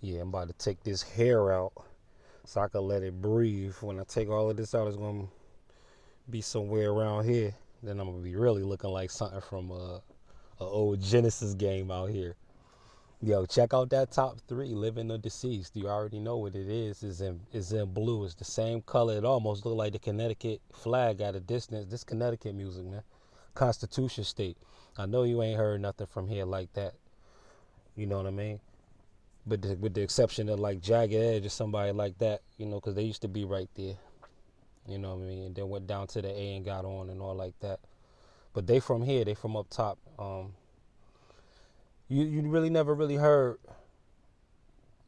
Yeah, I'm about to take this hair out so I can let it breathe. When I take all of this out, it's gonna be somewhere around here. Then I'm gonna be really looking like something from a old Genesis game out here. Yo, check out that top three, living or deceased. You already know what it is. Is in blue. It's the same color. It almost look like the Connecticut flag at a distance. This Connecticut music, man. Constitution state. I know you ain't heard nothing from here like that. You know what I mean? But with the exception of like Jagged Edge or somebody like that, because they used to be right there. You know what I mean? And then went down to the A and got on and all like that. But they from here. They from up top. You really never really heard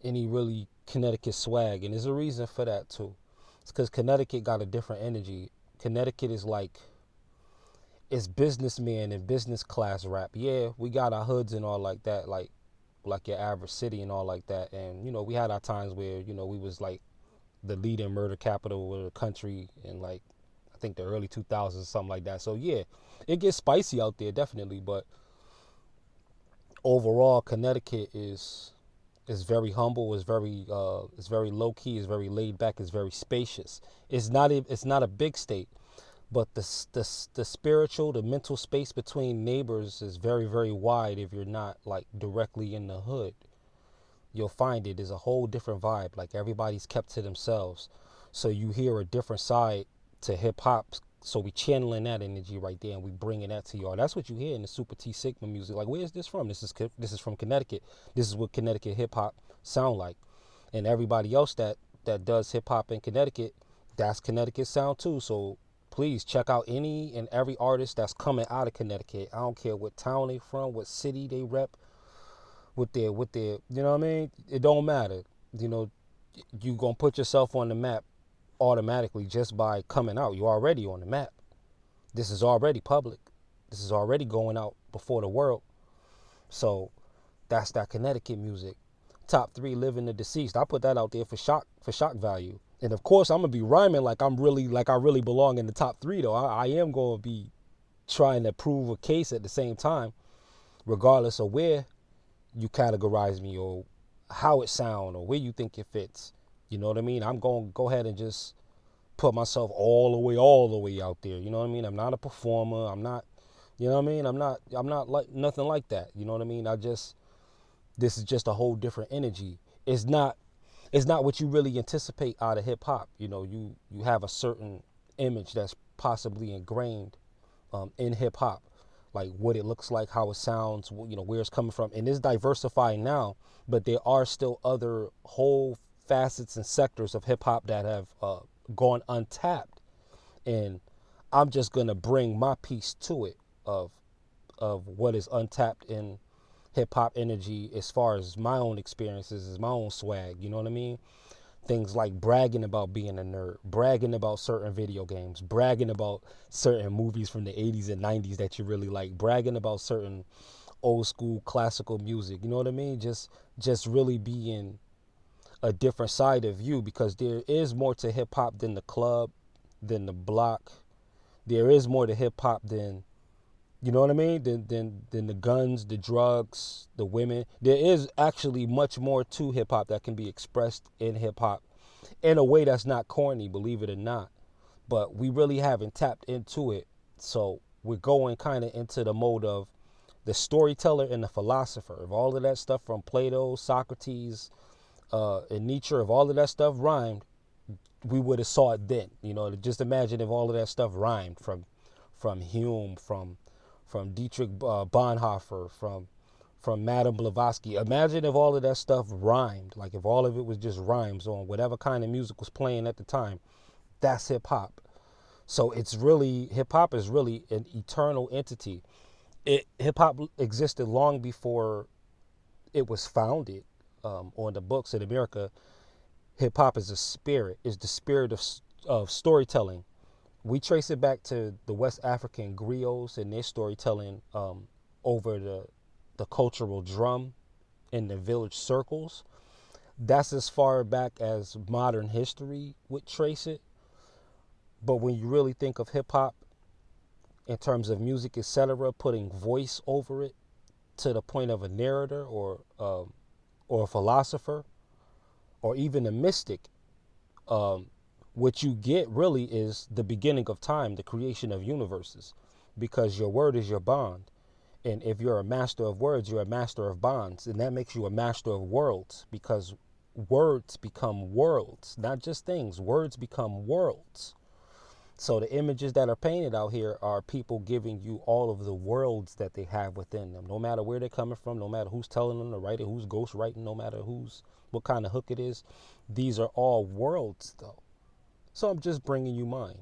any really Connecticut swag, and there's a reason for that too. It's because Connecticut got a different energy. Connecticut is like it's businessman and business class rap. Yeah, we got our hoods and all like that, like your average city and all like that. And we had our times where we was like the leading murder capital of the country in like I think the early 2000s, something like that. So yeah, it gets spicy out there definitely, but overall, Connecticut is very humble. It's very low key. It's very laid back. It's very spacious. It's not a big state, but the spiritual, the mental space between neighbors is very very wide. If you're not like directly in the hood, you'll find it is a whole different vibe. Like everybody's kept to themselves, so you hear a different side to hip hop. So we channeling that energy right there, and we bringing that to y'all. That's what you hear in the Super T Sigma music. Like, where is this from? This is from Connecticut. This is what Connecticut hip hop sound like, and everybody else that does hip hop in Connecticut, that's Connecticut sound too. So please check out any and every artist that's coming out of Connecticut. I don't care what town they from, what city they rep, with their you know what I mean? It don't matter. You know, you gonna put yourself on the map automatically just by coming out. You're already on the map. This is already public. This is already going out before the world. So that's that Connecticut music. Top three, living the deceased. I put that out there for shock value. And of course I'm gonna be rhyming like I really belong in the top three though. I am gonna be trying to prove a case at the same time, regardless of where you categorize me or how it sound or where you think it fits. You know what I mean? I'm going to go ahead and just put myself all the way out there. You know what I mean? I'm not a performer. I'm not, you know what I mean? I'm not like nothing like that. You know what I mean? This is just a whole different energy. It's not what you really anticipate out of hip hop. You have a certain image that's possibly ingrained in hip hop, like what it looks like, how it sounds, where it's coming from, and it's diversifying now. But there are still other whole facets and sectors of hip hop that have gone untapped, and I'm just gonna bring my piece to it of what is untapped in hip hop energy as far as my own experiences, as my own swag. You know what I mean? Things like bragging about being a nerd, bragging about certain video games, bragging about certain movies from the 80s and 90s that you really like, bragging about certain old school classical music. You know what I mean? Just really being a different side of you, because there is more to hip hop than the club, than the block. There is more to hip hop than, you know what I mean? Than the guns, the drugs, the women. There is actually much more to hip hop that can be expressed in hip hop in a way that's not corny, believe it or not. But we really haven't tapped into it. So we're going kind of into the mode of the storyteller and the philosopher. Of all of that stuff from Plato, Socrates, and Nietzsche, if all of that stuff rhymed, we would have saw it then. Just imagine if all of that stuff rhymed from Hume, from Dietrich Bonhoeffer, from Madame Blavatsky. Imagine if all of that stuff rhymed, like if all of it was just rhymes on whatever kind of music was playing at the time. That's hip hop. So hip hop is really an eternal entity. Hip hop existed long before it was founded on the books in America. Hip hop is is the spirit of storytelling. We trace it back to the West African griots and their storytelling over the cultural drum in the village circles. That's as far back as modern history would trace it. But when you really think of hip hop in terms of music, etc., putting voice over it to the point of a narrator or a philosopher, or even a mystic, um, what you get really is the beginning of time, the creation of universes, because your word is your bond. And if you're a master of words, you're a master of bonds. And that makes you a master of worlds, because words become worlds, not just things. Words become worlds. So the images that are painted out here are people giving you all of the worlds that they have within them. No matter where they're coming from, no matter who's telling them to write it, who's ghost writing, no matter what kind of hook it is. These are all worlds, though. So I'm just bringing you mine.